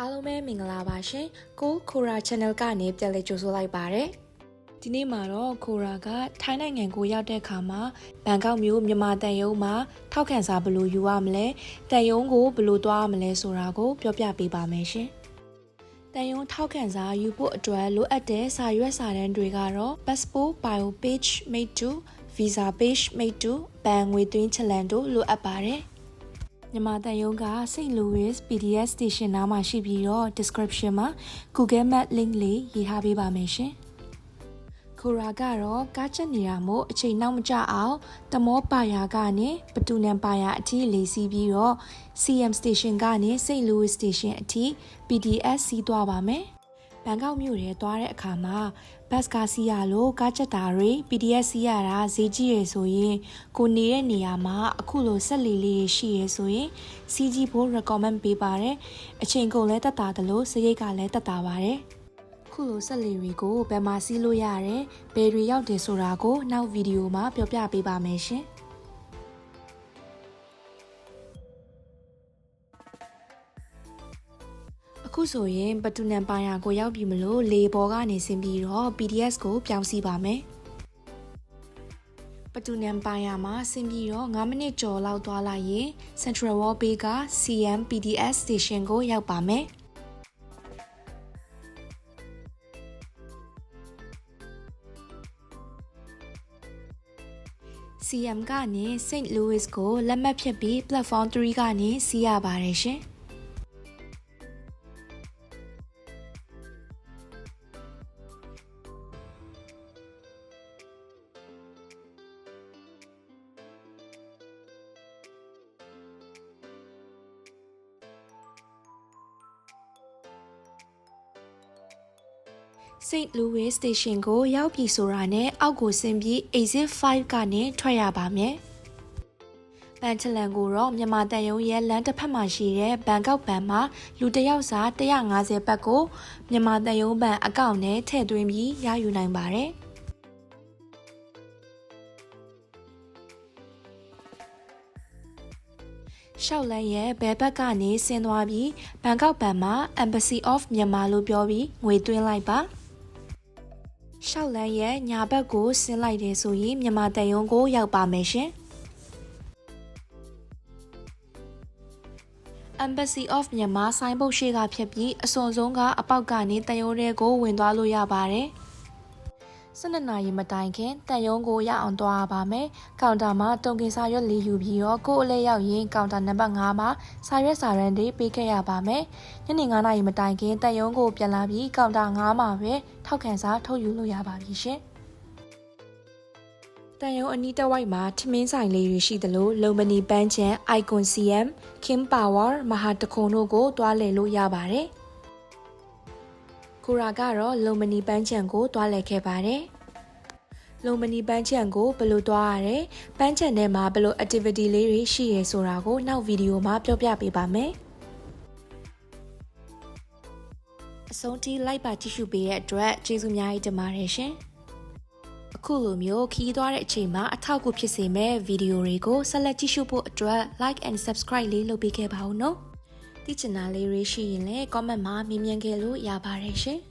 အားလုံးပဲမင်္ဂလာပါရှင်ကိုခိုရာ channel ကနေပြန်လည်ကြိုဆိုလိုက်ပါရစေဒီနေ့မှာတော့ခိုရာကထိုင်းနိုင်ငံကိုရောက်တဲ့အခါမှာဘန်ကောက်မြို့မြန်မာတန်ယုံမှာထောက်ခံစာဘယ်လိုယူရမလဲတန်ယုံကိုဘယ်လိုသွားရမလဲဆိုတာကိုပြောပြပေးပါမယ်ရှင်တန်ယုံထောက်ခံစာယူဖို့အတွက်လိုအပ်တဲ့စာရွက်စာတမ်းတွေကတော့ passport bio page made to visa page made to ဘဏ်ငွေသွင်းချက်လန်တို့လိုအပ်ပါတယ်မြန်မာတန်ယုံက St. Louis PDF Station နားမှာရှိပြီးတော့ description မှာ Google Map link လေးရေးထားပေးပါမယ်ရှင်။ခိုရာကတော့ကားချက်နေတာမို့အချိန်နောက်မကျအောင်တမောပါယာကနေပတူနန်ပါယာအထိလေးစီးပြီးတော့ CM Station ကနေ St. Louis Station အထိ PDS စီးသွားပါမယ်။ဘန်ကောက်မြို့ထဲသွားတဲ့အခါမှာဘတ်ကားစီးရလို့ကားချက်တာတွေ PDF စီးရတာဈေးကြီးရယ်ဆိုရင်ကိုနေတဲ့နေရာမှာအခုလိုဆက်လီလေးရှိရယ်ဆိုရင်စီးကြီးဖို့ recommend ပေးပါတယ်အချိန်ကုန်လဲတက်တာတယ်လို့စရိတ်ကလည်းတက်တာပါတယ်ခုလိုဆက်လီတွေကိုဘယ်မှာစီးလို့ရတယ်ဘယ်တွေရောက်တယ်ဆိုတာကိုနောက်ဗီဒီယိုမှာပြောပြပေးပါမယ်ရှင်အခုဆိုရင်ပတူနန်ပါယာကိုရောက်ပြီမလို့လေပေါ်ကနေဆင်းပြီးတော့ PDS ကိုပြောင်းစီးပါမယ်ပတူနန်ပါယာမှာဆင်းပြီးတော့9မိနစ်ကျော်လောက်သွားလိုက်ရင် Central Wall Bay က CM PDS Station ကိုရောက်ပါမယ်CM ကနေ St. Louis ကိုလက်မှတ်ဖြတ်ပြီး Platform 3ကနေစီးရပါတယ်ရှင်St. Louis Station ကိုရောက်ပြီဆိုတာနဲ့အောက်ကိုဆင်းပြီး Exit 5ကနေထွက်ရပါမယ်။ဘန်ချလန်ကိုတော့မြန်မာတန်ယုံရဲ့လမ်းတစ်ဖက်မှာရှိတဲ့ဘန်ကောက်ဘန်မှာလူတစ်ယောက်စာ150ဘတ်ကိုမြန်မာတန်ယုံဘန်အကောင့်နဲ့ထည့်သွင်းပြီးရယူနိုင်ပါတယ်။ရှောက်လန်းရဲ့ဘဲဘက်ကနေဆင်းသွားပြီးဘန်ကောက်ဘန်မှာ Embassy of Myanmar လို့ပြောပြီးငွေသွင်းလိုက်ပါရှောက်လန်းရဲ့ညာဘက်ကိုဆင်းလိုက်တယ်ဆိုရင်မြန်မာတန်ယုံကိုရောက်ပါမယ်ရှင် Embassy of Myanmar ဆိုင်းဘုတ်ရှိကဖြစ်ပြီးအစွန်ဆုံးကအပေါက်ကနေတန်ယုံတွေကိုဝင်သွားလို့ရပါတယ်12နာရီမတိုင်ခင်တန်ယုံကိုရအောင်သွားပါမယ်။ကောင်တာမှာတုံကင်စာရွက်လေးယူပြီးတော့ကိုယ်အလဲရောက်ရင်ကောင်တာနံပါတ်5မှာစာရွက်စာတမ်းတွေပေးခဲ့ရပါမယ်။ညနေ9နာရီမတိုင်ခင်တန်ယုံကိုပြန်လာပြီးကောင်တာ5မှာပဲထောက်ခံစာထုတ်ယူလို့ရပါပြီရှင်။တန်ယုံအနီးတစ်ဝိုက်မှာထမင်းဆိုင်လေးတွေရှိသလိုလုံမနီပန်းချန် Icon CM Kim Power မဟာတခုံတို့ကိုတွားလည်လို့ရပါတယ်။ခိုရာကတော့လုံမနီပန်းချန်ကိုတွားလည်ခဲ့ပါတယ်။လုံမနီပန်းချန်ကိုဘယ်လိုတွားရလဲ။ပန်းချန်ထဲမှာဘယ်လို activity လေးတွေရှိရဲဆိုတာကိုနောက်ဗီဒီယိုမှာပြောပြပေးပါမယ်။အဆုံးထိလိုက်ပါကြည့်ရှုပေးတဲ့အတွက်ကျေးဇူးများကြီးတင်ပါတယ်ရှင်။အခုလိုမျိုးခီးသွားတဲ့အချိန်မှာအထောက်အကူဖြစ်စေမဲ့ဗီဒီယိုတွေကိုဆက်လက်ကြည့်ရှုဖို့အတွက် like and subscribe လေးလုပ်ပေးခဲ့ပါဦးနော်။သိချင်တာလေးတွေရှိရင်လည်း comment မှာမေးမြန်းခဲ့လို့ရပါတယ်ရှင်။